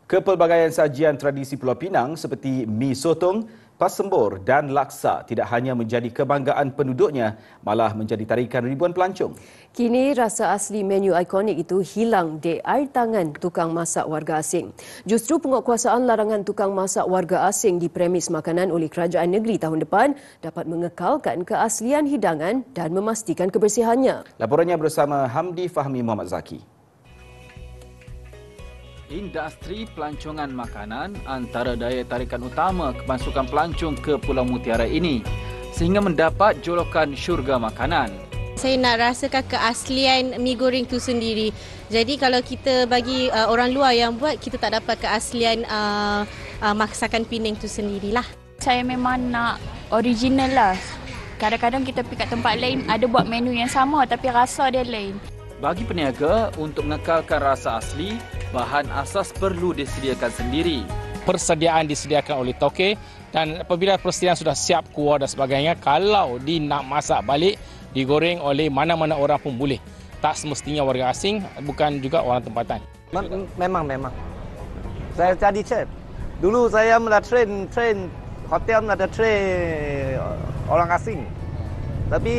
Kepelbagaian sajian tradisi Pulau Pinang seperti mi sotong, pasembur dan laksa tidak hanya menjadi kebanggaan penduduknya, malah menjadi tarikan ribuan pelancong. Kini rasa asli menu ikonik itu hilang di air tangan tukang masak warga asing. Justru penguatkuasaan larangan tukang masak warga asing di premis makanan oleh kerajaan negeri tahun depan dapat mengekalkan keaslian hidangan dan memastikan kebersihannya. Laporannya bersama Hamdi Fahmi Muhammad Zaki. Industri pelancongan makanan antara daya tarikan utama kemasukan pelancong ke Pulau Mutiara ini sehingga mendapat jolokan syurga makanan. Saya nak rasakan keaslian mi goreng tu sendiri. Jadi kalau kita bagi orang luar yang buat, kita tak dapat keaslian masakan Penang tu sendirilah. Saya memang nak original lah. Kadang-kadang kita pergi kat tempat lain ada buat menu yang sama tapi rasa dia lain. Bagi peniaga, untuk mengekalkan rasa asli, bahan asas perlu disediakan sendiri. Persediaan disediakan oleh toke dan apabila persediaan sudah siap kuah dan sebagainya, kalau nak masak balik, digoreng oleh mana-mana orang pun boleh. Tak semestinya warga asing, bukan juga orang tempatan. Memang. Saya jadi chef. Dulu saya mula train hotel ada train orang asing. Tapi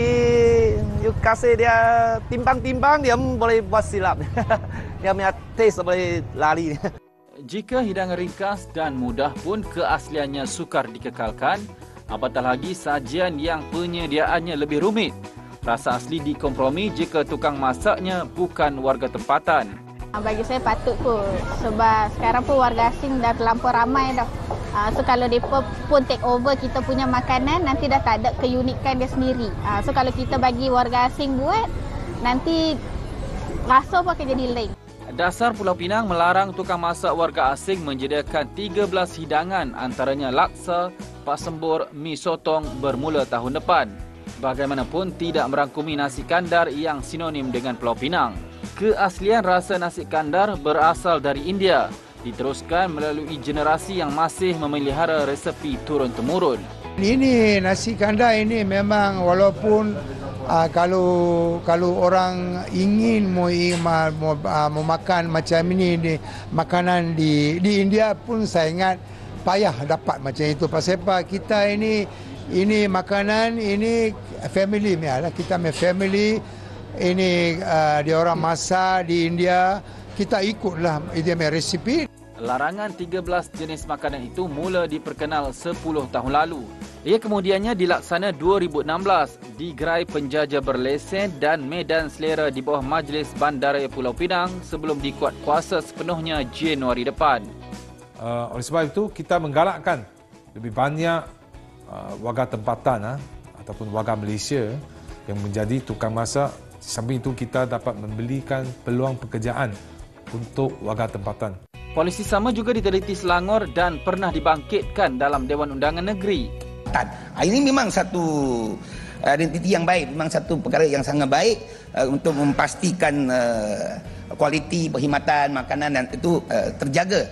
you kasih dia timbang-timbang, dia boleh buat silap. Dia punya taste boleh lari. Jika hidangan ringkas dan mudah pun keasliannya sukar dikekalkan, apatah lagi sajian yang penyediaannya lebih rumit. Rasa asli dikompromi jika tukang masaknya bukan warga tempatan. Bagi saya patut kot sebab sekarang pun warga asing dah terlampau ramai dah. So kalau mereka pun take over kita punya makanan, nanti dah tak ada keunikan dia sendiri. So kalau kita bagi warga asing buat, nanti rasa pun akan jadi lain. Dasar Pulau Pinang melarang tukang masak warga asing menyediakan 13 hidangan antaranya laksa, pasembur, mi sotong bermula tahun depan. Bagaimanapun tidak merangkumi nasi kandar yang sinonim dengan Pulau Pinang. Keaslian rasa nasi kandar berasal dari India, diteruskan melalui generasi yang masih memelihara resepi turun-temurun. Ini nasi kandar ini memang walaupun kalau orang ingin mau makan macam ini makanan di India pun saya ingat payah dapat macam itu. Pasal apa kita ini makanan ini family lah, kita family. Ini dia orang masak di India, kita ikutlah dia punya resipi. Larangan 13 jenis makanan itu mula diperkenal 10 tahun lalu. Ia kemudiannya dilaksana 2016 di Gerai Penjajah Berlesen dan Medan Selera di bawah Majlis Bandaraya Pulau Pinang sebelum dikuat kuasa sepenuhnya Januari depan. Oleh sebab itu, kita menggalakkan lebih banyak warga tempatan ataupun warga Malaysia yang menjadi tukang masak. Samping itu kita dapat memberikan peluang pekerjaan untuk warga tempatan. Polisi sama juga diteliti Selangor dan pernah dibangkitkan dalam Dewan Undangan Negeri. Ini memang satu identiti yang baik, memang satu perkara yang sangat baik untuk memastikan kualiti perkhidmatan makanan dan itu terjaga.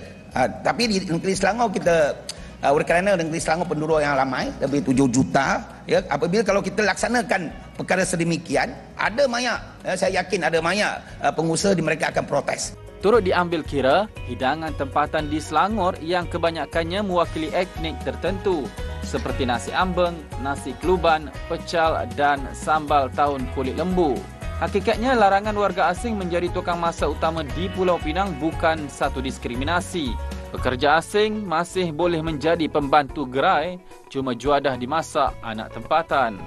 Tapi di negeri Selangor kita oleh kerana negeri Selangor penduduk yang ramai, lebih 7 juta, ya, apabila kalau kita laksanakan perkara sedemikian, ada banyak, saya yakin ada banyak pengusaha di mereka akan protes. Turut diambil kira, hidangan tempatan di Selangor yang kebanyakannya mewakili etnik tertentu, seperti nasi ambeng, nasi keluban, pecal dan sambal tahun kulit lembu. Hakikatnya larangan warga asing menjadi tukang masak utama di Pulau Pinang bukan satu diskriminasi. Pekerja asing masih boleh menjadi pembantu gerai, cuma juadah dimasak anak tempatan.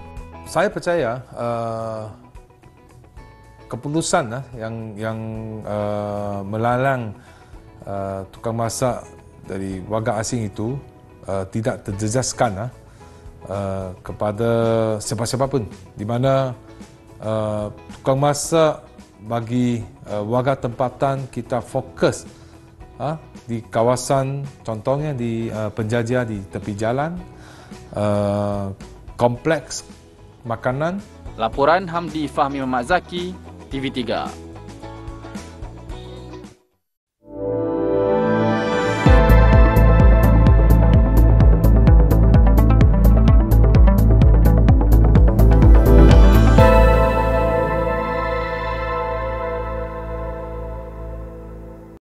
Saya percaya keputusan yang melarang tukang masak dari warga asing itu tidak terjejaskan kepada siapa-siapa pun, di mana tukang masak bagi warga tempatan kita fokus di kawasan, contohnya di Penjajah di tepi jalan, kompleks makanan. Laporan Hamdi Fahmi Muhammad Zaki, TV3.